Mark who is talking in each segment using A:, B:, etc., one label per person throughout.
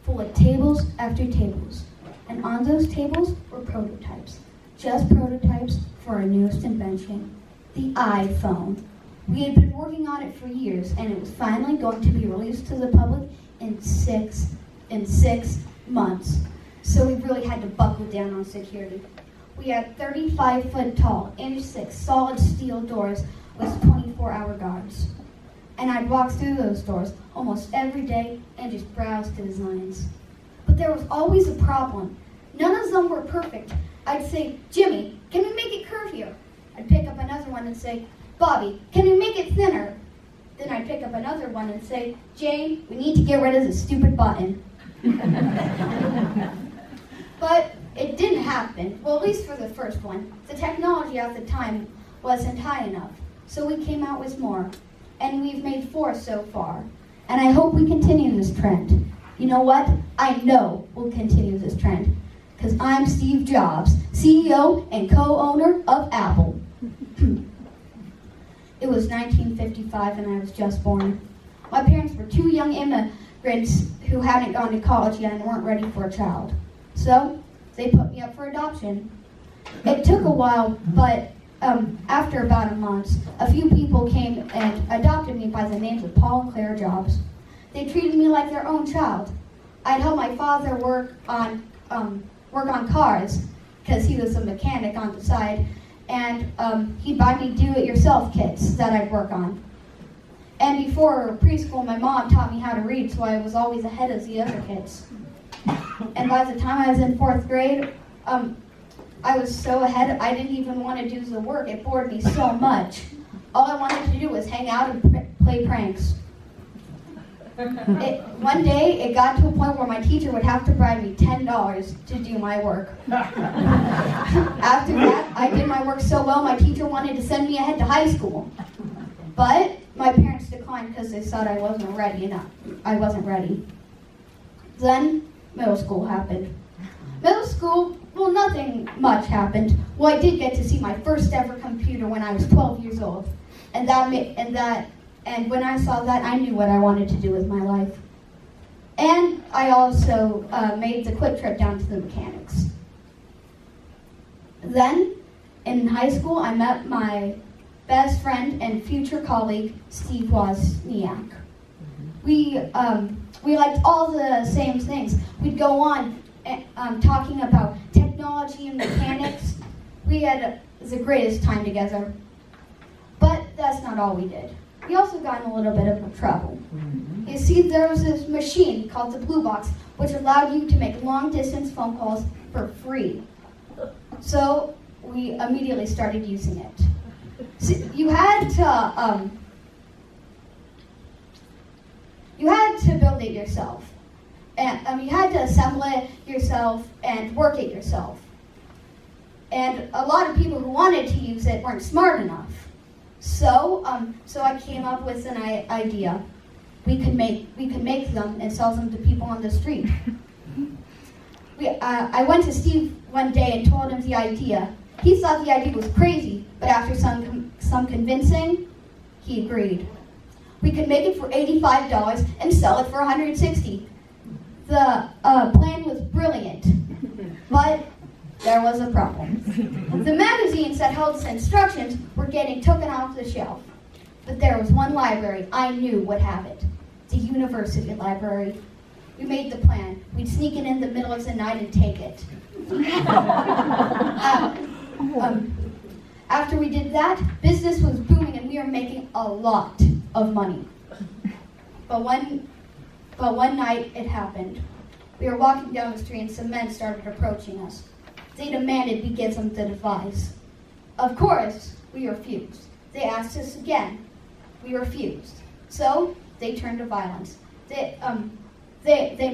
A: full of tables after tables. And on those tables were prototypes, just prototypes for our newest invention, the iPhone. We had been working on it for years, and it was finally going to be released to the public in six months. So we really had to buckle down on security. We had 35-foot tall, inch thick, solid steel doors with 24-hour guards. And I'd walk through those doors almost every day and just browse the designs. But there was always a problem. None of them were perfect. I'd say, Jimmy, can we make it curvier? I'd pick up another one and say, Bobby, can we make it thinner? Then I'd pick up another one and say, Jane, we need to get rid of this stupid button. But it didn't happen, well, at least for the first one. The technology at the time wasn't high enough, so we came out with more. And we've made 4 so far. And I hope we continue this trend. You know what? I know we'll continue this trend. Because I'm Steve Jobs, CEO and co-owner of Apple. It was 1955 and I was just born. My parents were 2 young immigrants who hadn't gone to college yet and weren't ready for a child. So, they put me up for adoption. It took a while, but after about a month, a few people came and adopted me by the names of Paul and Claire Jobs. They treated me like their own child. I'd help my father work on cars, because he was a mechanic on the side, and he'd buy me do-it-yourself kits that I'd work on. And before preschool, my mom taught me how to read, so I was always ahead of the other kids. And by the time I was in 4th grade, I was so ahead, I didn't even want to do the work. It bored me so much. All I wanted to do was hang out and play pranks. One day, it got to a point where my teacher would have to bribe me $10 to do my work. After that, I did my work so well, my teacher wanted to send me ahead to high school. But my parents declined because they thought I wasn't ready enough. I wasn't ready. Then, middle school happened. Middle school, well, nothing much happened. Well, I did get to see my first ever computer when I was 12 years old. And when I saw that, I knew what I wanted to do with my life. And I also made the quick trip down to the mechanics. Then, in high school, I met my best friend and future colleague, Steve Wozniak. We liked all the same things. We'd go on talking about technology and mechanics. We had the greatest time together. But that's not all we did. We also got in a little bit of trouble. You see, there was this machine called the Blue Box, which allowed you to make long-distance phone calls for free. So we immediately started using it. So you had to build it yourself. And you had to assemble it yourself and work it yourself. And a lot of people who wanted to use it weren't smart enough. So I came up with an idea. We could make them and sell them to people on the street. I went to Steve one day and told him the idea. He thought the idea was crazy, but after some convincing, he agreed. We could make it for $85 and sell it for $160. The plan was brilliant, but there was a problem. The magazines that held the instructions were getting taken off the shelf. But there was one library I knew would have it, the university library. We made the plan. We'd sneak it in the middle of the night and take it. After we did that, business was booming and we were making a lot of money. But one night it happened. We were walking down the street and some men started approaching us. They demanded we give them the device. Of course, we refused. They asked us again. We refused. So they turned to violence. They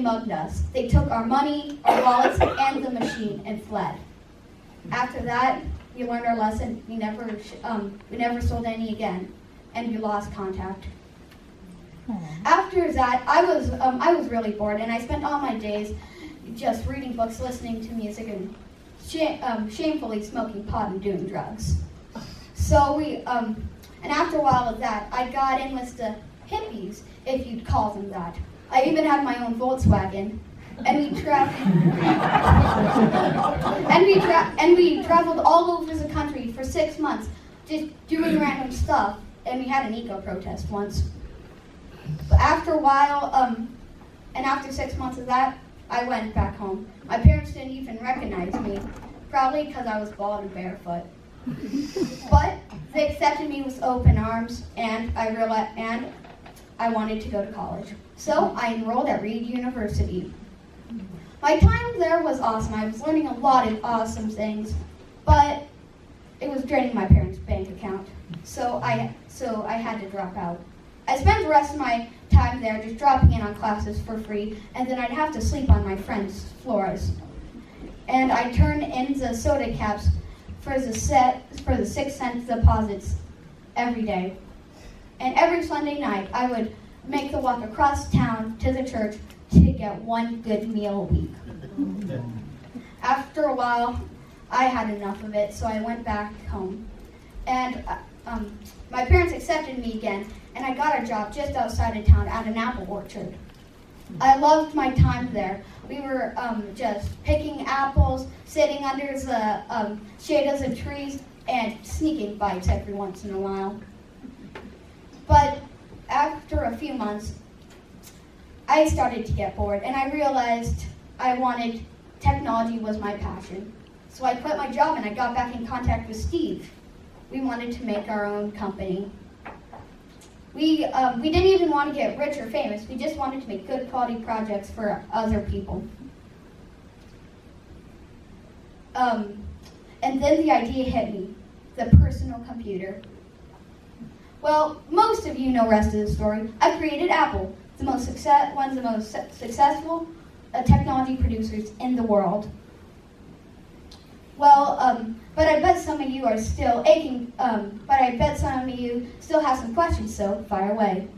A: mugged us. They took our money, our wallets, and the machine and fled. After that, we learned our lesson. We never sold any again, and we lost contact. After that, I was really bored, and I spent all my days just reading books, listening to music, and shamefully smoking pot and doing drugs. So and after a while of that, I got in with the hippies, if you'd call them that. I even had my own Volkswagen. and we traveled all over the country for 6 months, just doing random stuff. And we had an eco protest once. But after a while, and after 6 months of that, I went back home. My parents didn't even recognize me, probably because I was bald and barefoot. But they accepted me with open arms, and I wanted to go to college. So I enrolled at Reed University. My time there was awesome. I was learning a lot of awesome things, but it was draining my parents' bank account. So I had to drop out. I spent the rest of my time there just dropping in on classes for free, and then I'd have to sleep on my friends' floors. And I turned in the soda caps for the 6-cent deposits every day. And every Sunday night, I would make the walk across town to the church to get one good meal a week. After a while, I had enough of it, so I went back home. And my parents accepted me again, and I got a job just outside of town at an apple orchard. I loved my time there. We were just picking apples, sitting under the shade of the trees, and sneaking bites every once in a while. But after a few months, I started to get bored, and I realized technology was my passion. So I quit my job and I got back in contact with Steve. We wanted to make our own company. We didn't even want to get rich or famous. We just wanted to make good quality projects for other people. And then the idea hit me, the personal computer. Well, most of you know the rest of the story. I created Apple, one of the most successful technology producers in the world. Well, but I bet some of you are still aching, but I bet some of you still have some questions, so fire away.